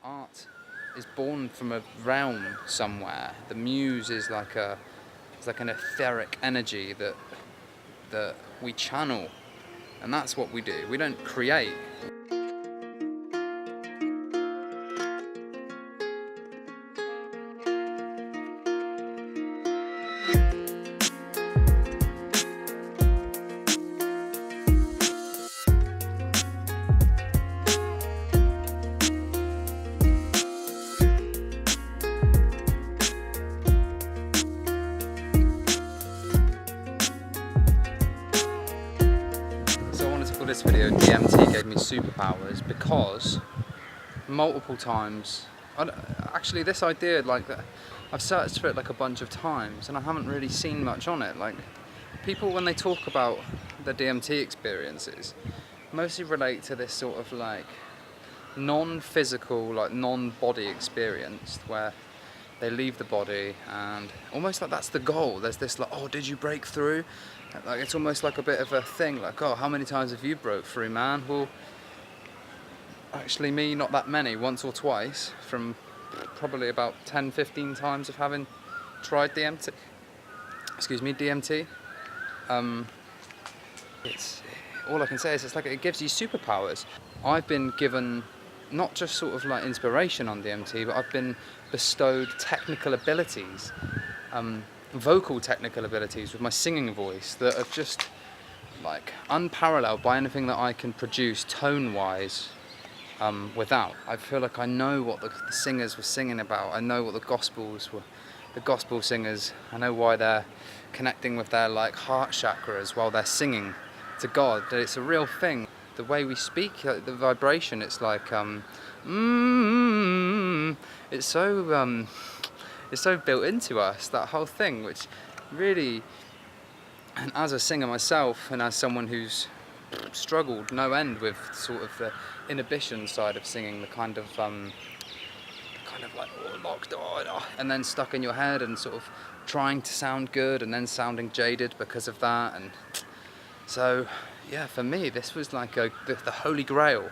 art is born from a realm somewhere. The muse is like an etheric energy that we channel, and that's what we do. We don't create. This video, D.M.T gave me superpowers, because multiple times, actually this idea, like, I've searched for it like a bunch of times and I haven't really seen much on it. Like, people, when they talk about their D.M.T experiences, mostly relate to this sort of like non-physical, like non-body experience where they leave the body and almost like that's the goal. There's this like, oh, did you break through? Like, it's almost like a bit of a thing, like, oh, how many times have you broke through, man? Well, actually me, not that many, once or twice, from probably about 10-15 times of having tried DMT. DMT. It's, all I can say is it's like it gives you superpowers. I've been given not just sort of like inspiration on DMT, but I've been bestowed technical abilities, vocal technical abilities with my singing voice that are just like unparalleled by anything that I can produce tone-wise without. I feel like I know what the singers were singing about. I know what the gospel singers, I know why they're connecting with their like heart chakras while they're singing to God. It's a real thing. The way we speak, the vibration, it's like it's so built into us, that whole thing, which really, and as a singer myself and as someone who's struggled no end with sort of the inhibition side of singing, the kind of like locked on and then stuck in your head and sort of trying to sound good and then sounding jaded because of that. And so yeah, for me this was like the holy grail.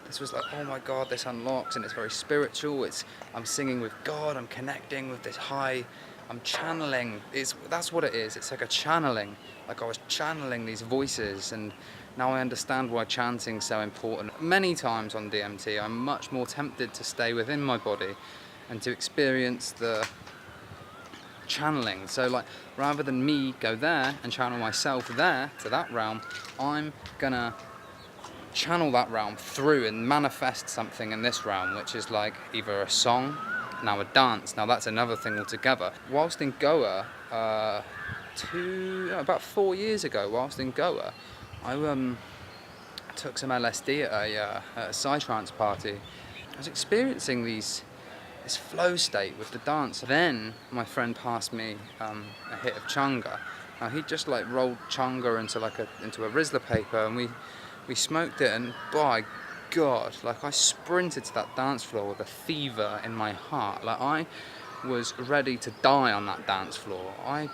This was like, oh my God, this unlocks, and it's very spiritual. I'm singing with God, I'm connecting with this high, I'm channeling. That's what it is. It's like a channeling. Like I was channeling these voices, and now I understand why chanting's so important. Many times on DMT, I'm much more tempted to stay within my body and to experience the channeling. So like, rather than me go there and channel myself there to that realm, I'm gonna channel that realm through and manifest something in this realm, which is like either a song, now a dance. Now that's another thing altogether. Whilst in Goa, about 4 years ago, whilst in Goa, I took some LSD at a psytrance party. I was experiencing this flow state with the dance. Then my friend passed me a hit of changa. Now he just like rolled changa into a Rizla paper, and we smoked it, and by God, like I sprinted to that dance floor with a fever in my heart. Like I was ready to die on that dance floor. My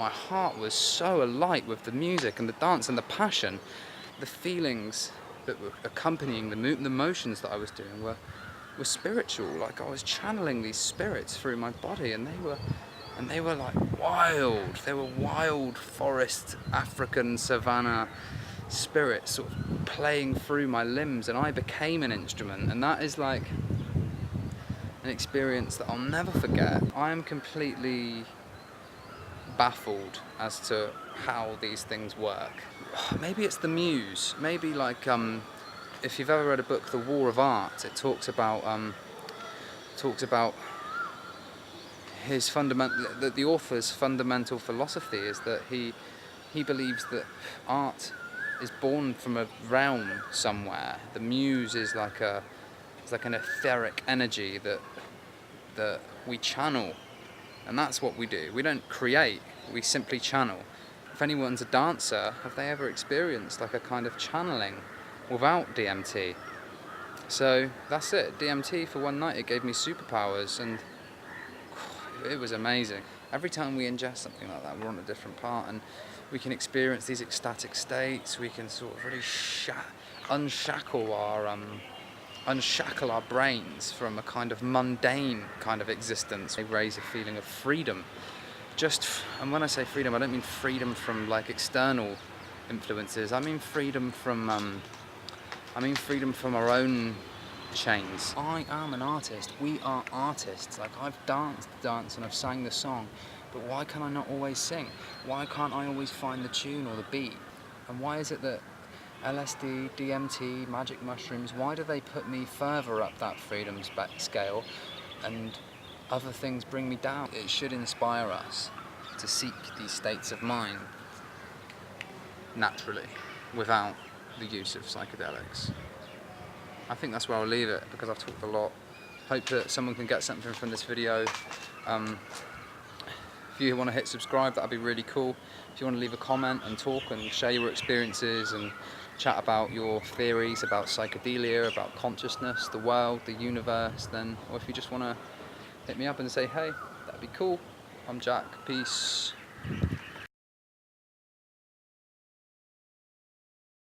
heart was so alight with the music and the dance and the passion. The feelings that were accompanying the motions that I was doing were spiritual. Like I was channeling these spirits through my body, and they were like wild. They were wild forest, African savanna spirits sort of playing through my limbs, and I became an instrument. And that is like an experience that I'll never forget. I am completely baffled as to how these things work. Maybe it's the muse. Maybe like if you've ever read a book, The War of Art, it talks about his the author's fundamental philosophy is that he believes that art is born from a realm somewhere. The muse is like an etheric energy that we channel, and that's what we do. We don't create, we simply channel. If anyone's a dancer, have they ever experienced like a kind of channeling without DMT? So that's it. DMT for one night, it gave me superpowers, and it was amazing. Every time we ingest something like that, we're on a different part, and we can experience these ecstatic states. We can sort of really unshackle unshackle our brains from a kind of mundane kind of existence. They raise a feeling of freedom. And when I say freedom, I don't mean freedom from like external influences. I mean freedom from our own chains. I am an artist. We are artists. Like, I've danced the dance and I've sang the song, but why can I not always sing? Why can't I always find the tune or the beat? And why is it that LSD, DMT, magic mushrooms, why do they put me further up that freedom scale and other things bring me down? It should inspire us to seek these states of mind naturally, without the use of psychedelics. I think that's where I'll leave it, because I've talked a lot. Hope that someone can get something from this video. If you want to hit subscribe, that'd be really cool. If you want to leave a comment and talk and share your experiences and chat about your theories about psychedelia, about consciousness, the world, the universe, then, or if you just want to hit me up and say, hey, that'd be cool. I'm Jack. Peace.